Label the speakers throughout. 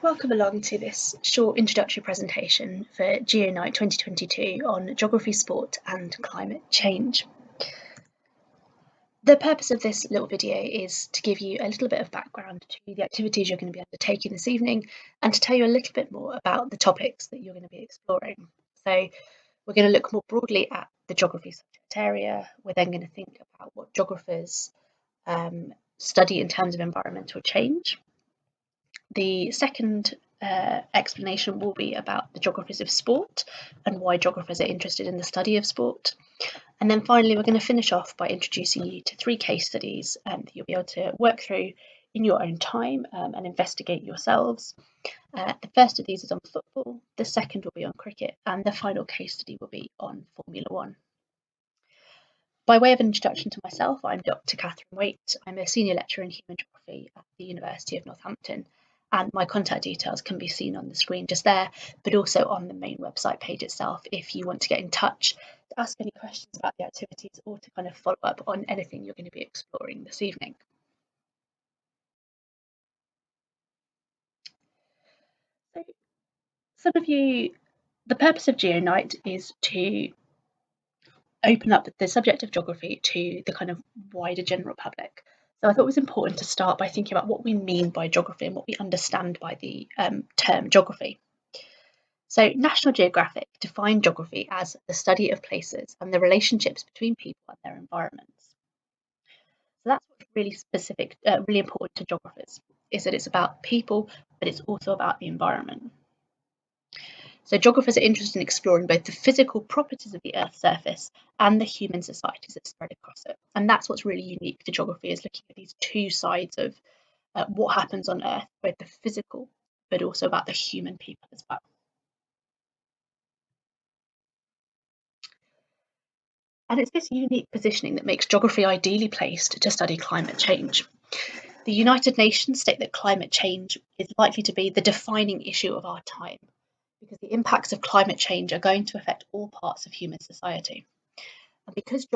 Speaker 1: Welcome along to this short introductory presentation for GeoNight 2022 on geography, sport and climate change. The purpose of this little video is to give you a little bit of background to the activities you're going to be undertaking this evening and to tell you a little bit more about the topics that you're going to be exploring. So we're going to look more broadly at the geography subject area. We're then going to think about what geographers study in terms of environmental change. The second explanation will be about the geographies of sport and why geographers are interested in the study of sport. And then finally, we're going to finish off by introducing you to 3 case studies that you'll be able to work through in your own time and investigate yourselves. The first of these is on football, the second will be on cricket, and the final case study will be on Formula One. By way of an introduction to myself, I'm Dr. Catherine Waite. I'm a senior lecturer in human geography at the University of Northampton, and my contact details can be seen on the screen just there, but also on the main website page itself if you want to get in touch to ask any questions about the activities or to kind of follow up on anything you're going to be exploring this evening. So, some of you, the purpose of GeoNight is to open up the subject of geography to the kind of wider general public. So I thought it was important to start by thinking about what we mean by geography and what we understand by the term geography. So National Geographic defined geography as the study of places and the relationships between people and their environments. So that's what's really specific, really important to geographers, is that it's about people, but it's also about the environment. So geographers are interested in exploring both the physical properties of the Earth's surface and the human societies that spread across it. And that's what's really unique to geography, is looking at these two sides of what happens on Earth, both the physical, but also about the human people as well. And it's this unique positioning that makes geography ideally placed to study climate change. The United Nations state that climate change is likely to be the defining issue of our time, because the impacts of climate change are going to affect all parts of human society. And because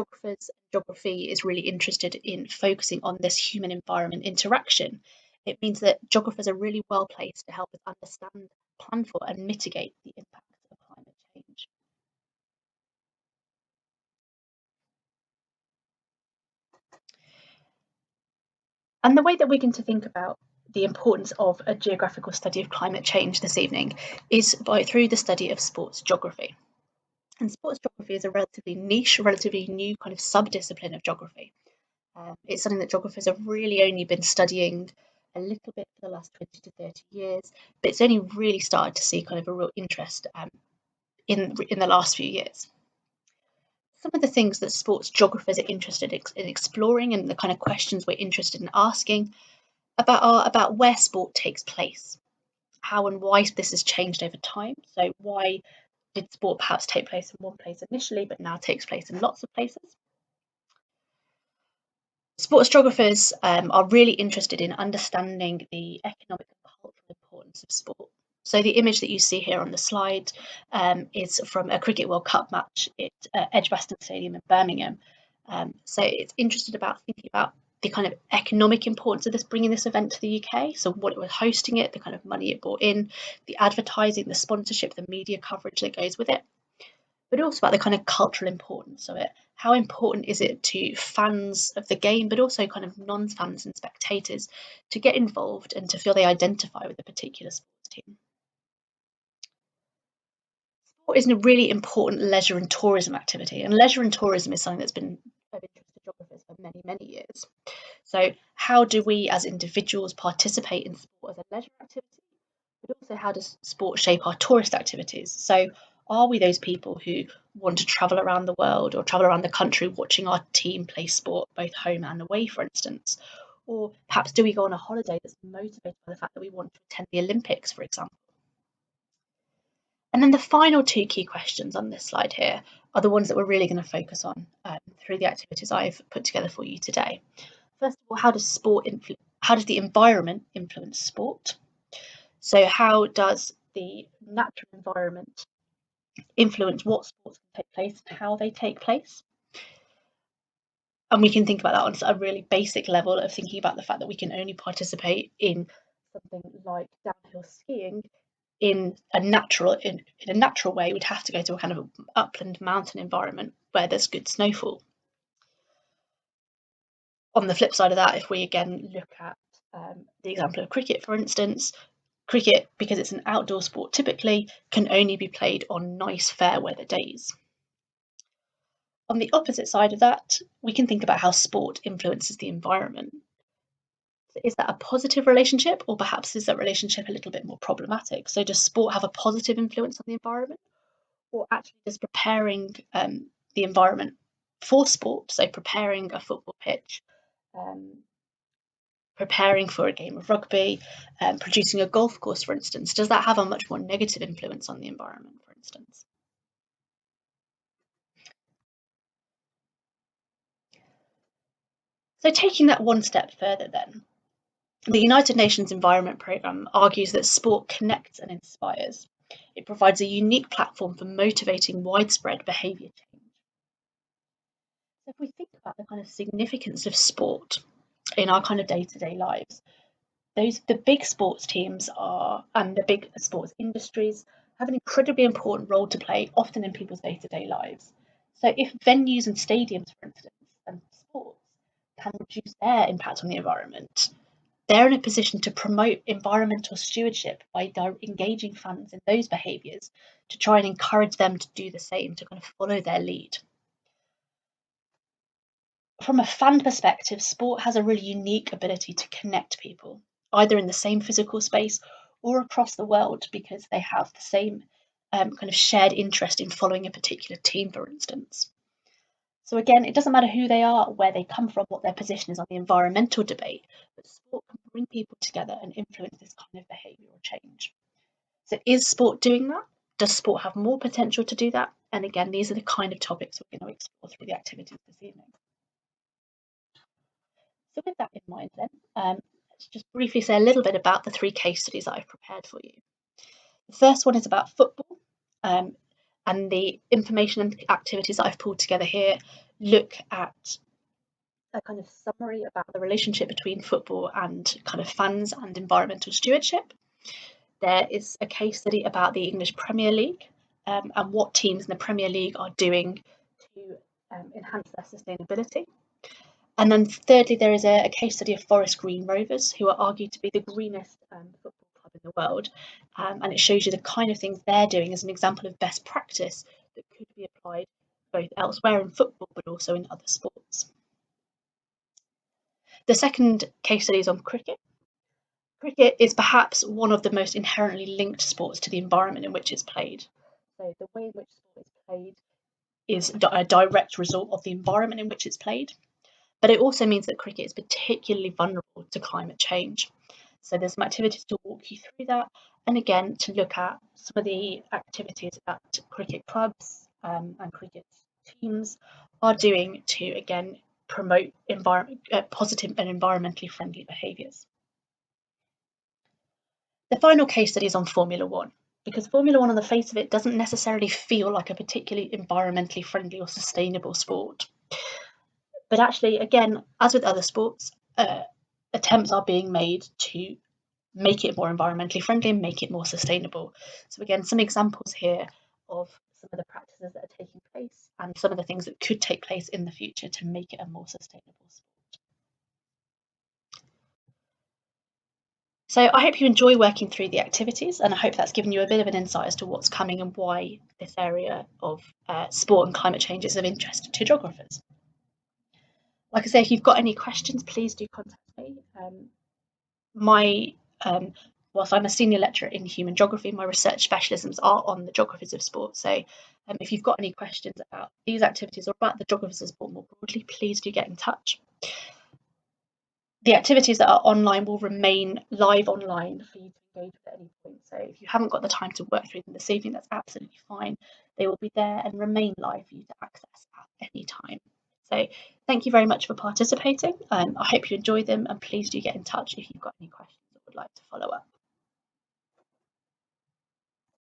Speaker 1: geography is really interested in focusing on this human environment interaction, it means that geographers are really well placed to help us understand, plan for and mitigate the impacts of climate change. And the way that we're going to think about the importance of a geographical study of climate change this evening is through the study of sports geography. And sports geography is a relatively niche, relatively new kind of sub-discipline of geography. It's something that geographers have really only been studying a little bit for the last 20 to 30 years, but it's only really started to see kind of a real interest in the last few years. Some of the things that sports geographers are interested in exploring and the kind of questions we're interested in asking about where sport takes place, how and why this has changed over time. So why did sport perhaps take place in one place initially, but now takes place in lots of places? Sports geographers are really interested in understanding the economic and cultural importance of sport. So the image that you see here on the slide is from a Cricket World Cup match at Edgbaston Stadium in Birmingham. So it's interested about thinking about the kind of economic importance of this, bringing this event to the UK. So what it was hosting it, the kind of money it brought in, the advertising, the sponsorship, the media coverage that goes with it, but also about the kind of cultural importance of it. How important is it to fans of the game, but also kind of non-fans and spectators to get involved and to feel they identify with a particular sports team? Sport is a really important leisure and tourism activity, and leisure and tourism is something that's been of interest to geographers for many, many years. So how do we as individuals participate in sport as a leisure activity, but also how does sport shape our tourist activities? So are we those people who want to travel around the world or travel around the country watching our team play sport, both home and away, for instance? Or perhaps do we go on a holiday that's motivated by the fact that we want to attend the Olympics, for example? And then the final 2 key questions on this slide here are the ones that we're really going to focus on through the activities I've put together for you today. First of all, how does the environment influence sport? So how does the natural environment influence what sports can take place and how they take place? And we can think about that on a really basic level of thinking about the fact that we can only participate in something like downhill skiing in a natural way, we'd have to go to a kind of upland mountain environment where there's good snowfall. On the flip side of that, if we again look at the example of cricket, for instance, cricket, because it's an outdoor sport, typically can only be played on nice fair weather days. On the opposite side of that, we can think about how sport influences the environment. Is that a positive relationship, or perhaps is that relationship a little bit more problematic? So does sport have a positive influence on the environment, or actually does preparing the environment for sport, so preparing a football pitch, preparing for a game of rugby, producing a golf course, for instance, does that have a much more negative influence on the environment, for instance? So taking that one step further then, the United Nations Environment Programme argues that sport connects and inspires. It provides a unique platform for motivating widespread behaviour change. So if we think about the kind of significance of sport in our kind of day-to-day lives, the big sports teams are, and the big sports industries have an incredibly important role to play, often in people's day-to-day lives. So if venues and stadiums, for instance, and sports can reduce their impact on the environment, they're in a position to promote environmental stewardship by engaging fans in those behaviours to try and encourage them to do the same, to kind of follow their lead. From a fan perspective, sport has a really unique ability to connect people, either in the same physical space or across the world, because they have the same kind of shared interest in following a particular team, for instance. So again, it doesn't matter who they are, where they come from, what their position is on the environmental debate, but sport can bring people together and influence this kind of behavioural change. So is sport doing that? Does sport have more potential to do that? And again, these are the kind of topics we're going to explore through the activities this evening. So with that in mind then, let's just briefly say a little bit about the three case studies that I've prepared for you. The first one is about football, and the information and activities that I've pulled together here look at a kind of summary about the relationship between football and kind of fans and environmental stewardship. There is a case study about the English Premier League and what teams in the Premier League are doing to enhance their sustainability. And then thirdly, there is a case study of Forest Green Rovers, who are argued to be the greenest football club in the world. And it shows you the kind of things they're doing as an example of best practice that could be applied both elsewhere in football, but also in other sports. The second case study is on cricket. Cricket is perhaps one of the most inherently linked sports to the environment in which it's played. So the way in which sport is played is a direct result of the environment in which it's played. But it also means that cricket is particularly vulnerable to climate change. So there's some activities to walk you through that, and again to look at some of the activities that cricket clubs and cricket teams are doing to again promote positive and environmentally friendly behaviours. The final case study is on Formula One, because Formula One on the face of it doesn't necessarily feel like a particularly environmentally friendly or sustainable sport. But actually, again, as with other sports, attempts are being made to make it more environmentally friendly and make it more sustainable. So again, some examples here of some of the practices that are taking place and some of the things that could take place in the future to make it a more sustainable sport. So I hope you enjoy working through the activities, and I hope that's given you a bit of an insight as to what's coming and why this area of sport and climate change is of interest to geographers. Like I say, if you've got any questions, please do contact me. Whilst I'm a senior lecturer in human geography, my research specialisms are on the geographies of sport. So if you've got any questions about these activities or about the geographies of sport more broadly, please do get in touch. The activities that are online will remain live online for you to engage with at any point. So if you haven't got the time to work through them this evening, that's absolutely fine. They will be there and remain live for you to access at any time. So thank you very much for participating. I hope you enjoyed them, and please do get in touch if you've got any questions or would like to follow up.